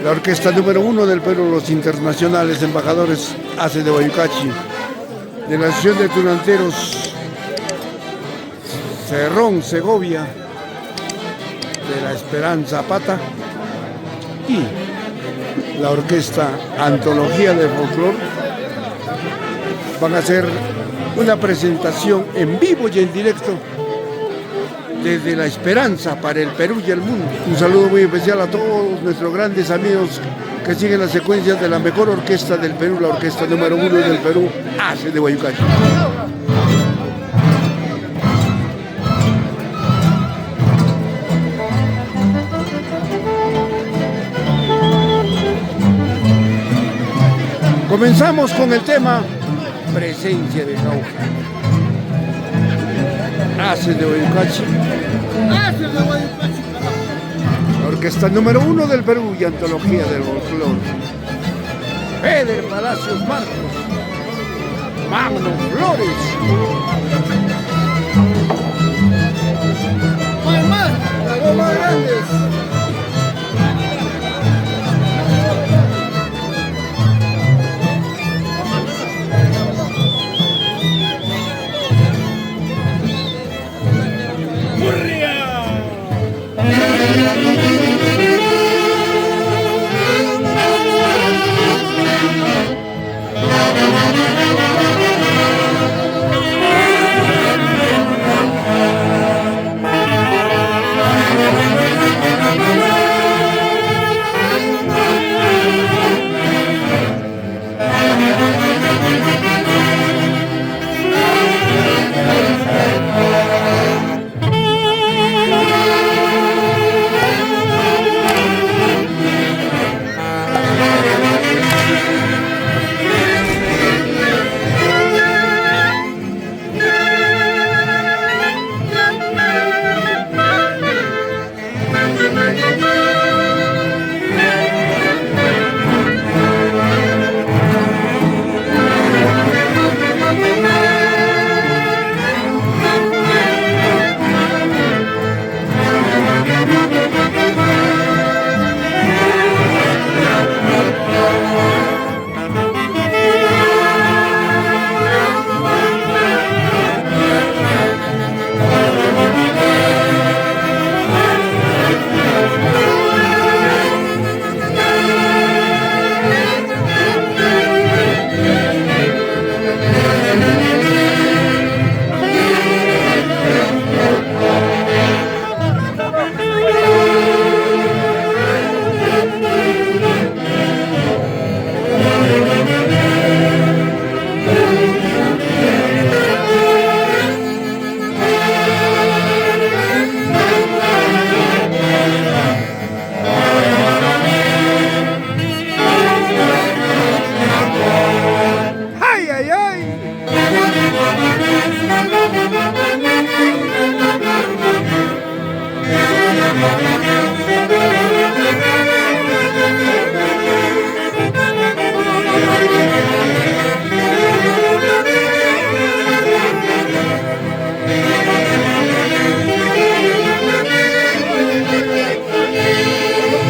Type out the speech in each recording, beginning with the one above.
La orquesta número 1 del Perú, los internacionales embajadores ACE de Guayucachi, de la Asociación de Tunanteros Cerrón, Segovia, de la Esperanza Pata y la orquesta Antología de Folclor van a hacer una presentación en vivo y en directo desde La Esperanza para el Perú y el mundo. Un saludo muy especial a todos nuestros grandes amigos que siguen las secuencias de la mejor orquesta del Perú, la orquesta número 1 del Perú, ACE de Guayucachi. Comenzamos con el tema Presencia de Jauja. ACE de Guayucachi. La orquesta número 1 del Perú y Antología del Folclor. Peder Palacios Marcos. Magno Flores. Más, las más grandes.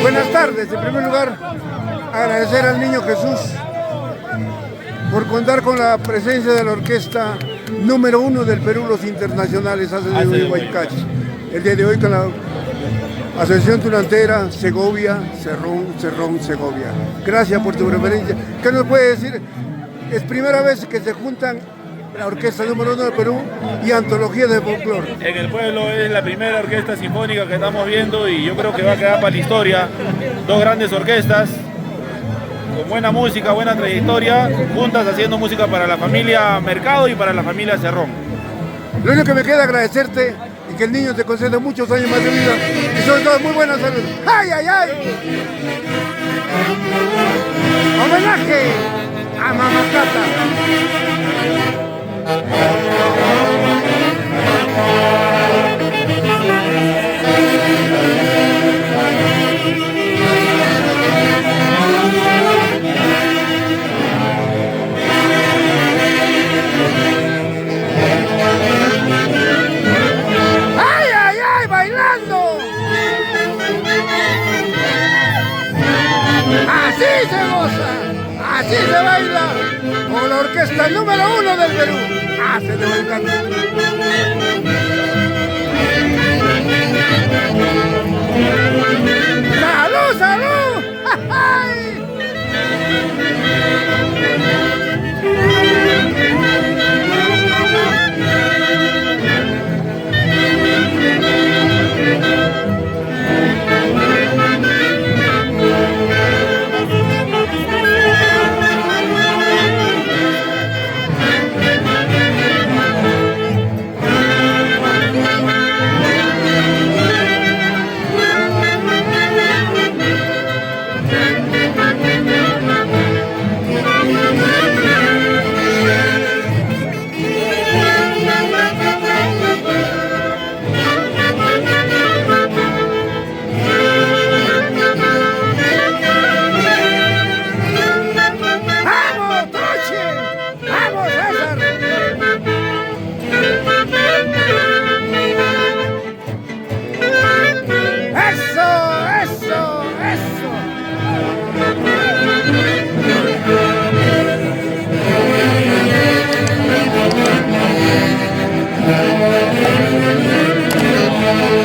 Buenas tardes, en primer lugar, agradecer al Niño Jesús por contar con la presencia de la orquesta número 1 del Perú, los internacionales ACE de Guayucachi. El día de hoy con la Asociación Tunantera Segovia, Cerrón, Segovia. Gracias por tu preferencia. ¿Qué nos puede decir? Es primera vez que se juntan la orquesta número 1 del Perú y Antología de Folclor. En el pueblo es la primera orquesta sinfónica que estamos viendo y yo creo que va a quedar para la historia. Dos grandes orquestas con buena música, buena trayectoria, juntas haciendo música para la familia Mercado y para la familia Cerrón. Lo único que me queda agradecerte y que el niño te conceda muchos años más de vida y sobre todo muy buena salud. ¡Ay, ay, ay! Homenaje a Mamacata. ¡Ay, ay, ay! ¡Bailando! Así se goza, así se baila, con la orquesta número 1 del Perú. Hace de buen canto. ¡Salud, salud! ¡Ay!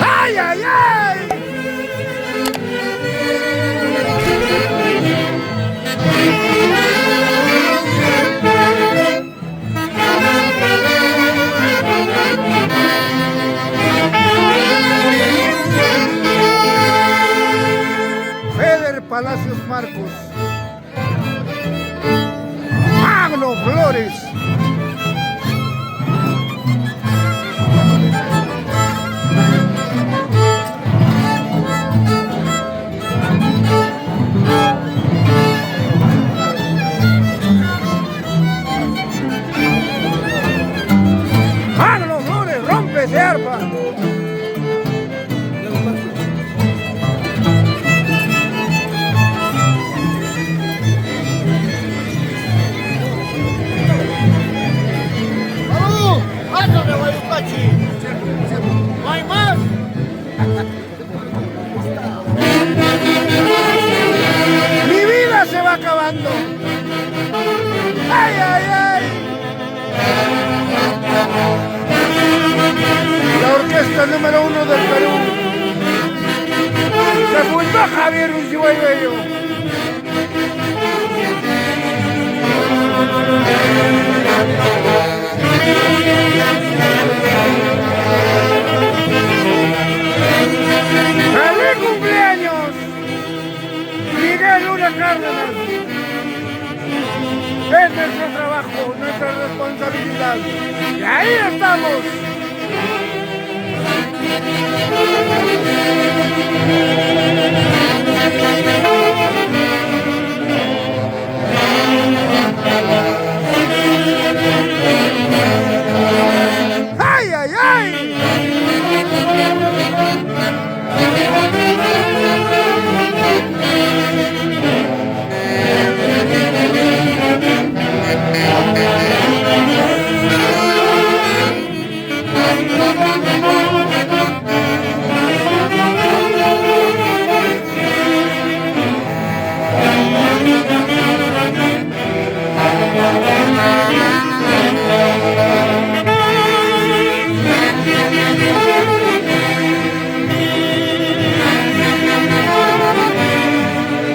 ¡Ay, ay, ay! Feder Palacios Marcos, Magno Flores, de arpa. ¡Vamos! ¡Ándale, Guayucachi! ¡No hay más! Mi vida se va acabando. ¡Ay, ay, ay! La orquesta número 1 del Perú. Se fundó Javier Ucibello. ¡Feliz cumpleaños! Miguel Luna Cárdenas. Es nuestro trabajo, nuestra responsabilidad. Y ahí estamos. ¡Ay, ay, ay!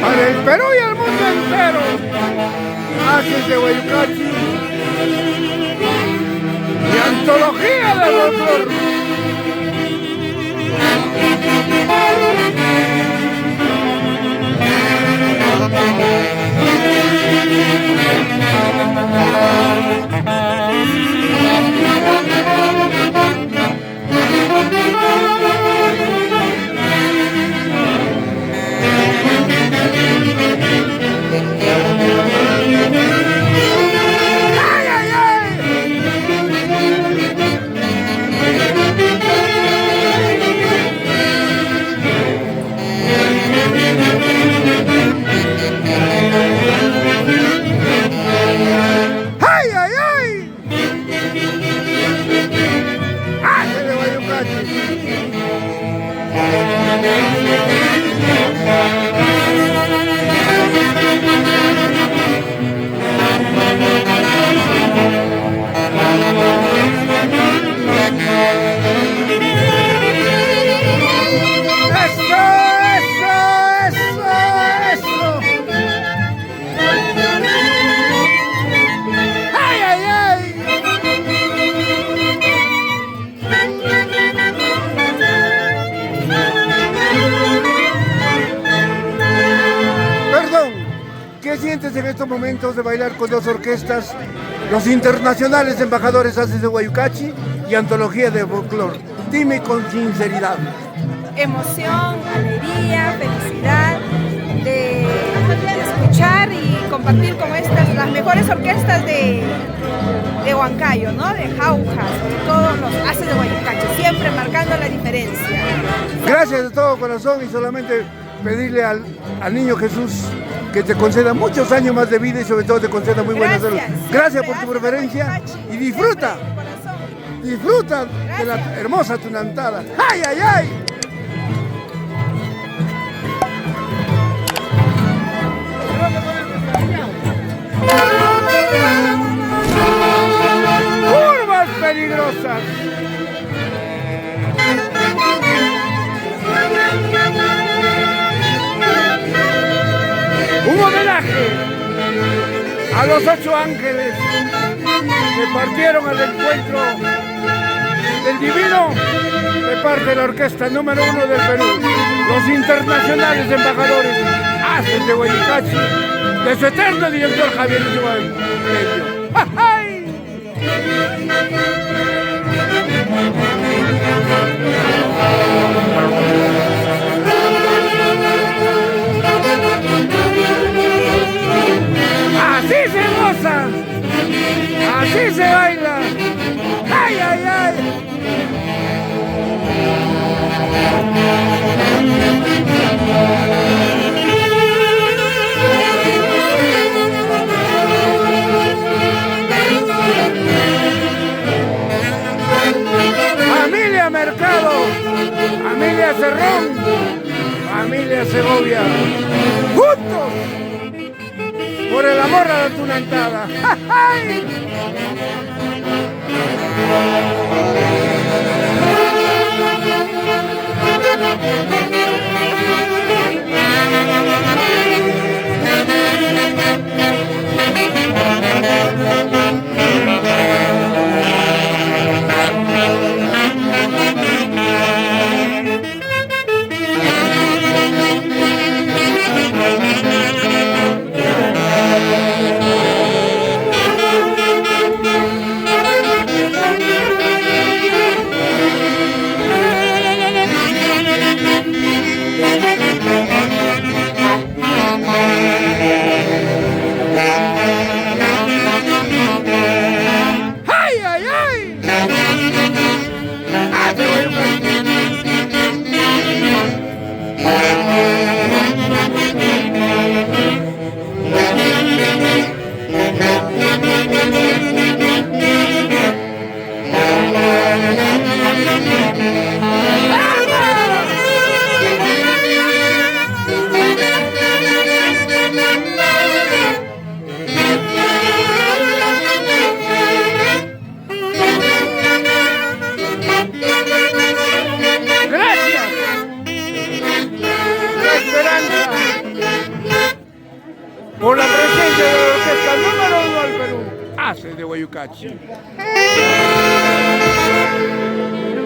Para el Perú y el mundo entero, Haces de Guayucachi y Antología de Folclor. ¡Ay, ay, ay! te sientes en estos momentos de bailar con dos orquestas, los internacionales embajadores Haces de Guayucachi y Antología de Folclor? Dime con sinceridad. Emoción, alegría, felicidad de escuchar y compartir con estas, las mejores orquestas de Huancayo, ¿no? De Jauja, sobre todo los Haces de Guayucachi, siempre marcando la diferencia. Gracias de todo corazón y solamente pedirle al Niño Jesús que te conceda muchos años más de vida y sobre todo te conceda muy buena salud. Gracias por tu preferencia y disfruta, disfruta de la hermosa tunantada. ¡Ay, ay, ay! Curvas peligrosas. Un homenaje a los 8 ángeles que partieron al encuentro del divino de parte de la orquesta número 1 del Perú, los internacionales embajadores Haces de Guayucachi, de su eterno director Javier Iván Bello. ¡Ay! Así se goza, así se baila. ¡Ay, ay, ay! Familia Mercado, familia Cerrón, familia Segovia, juntos por el amor a la tunantada. ¡Ay! Por la presencia de la orquesta número 1 del Perú, Haces de Guayucachi.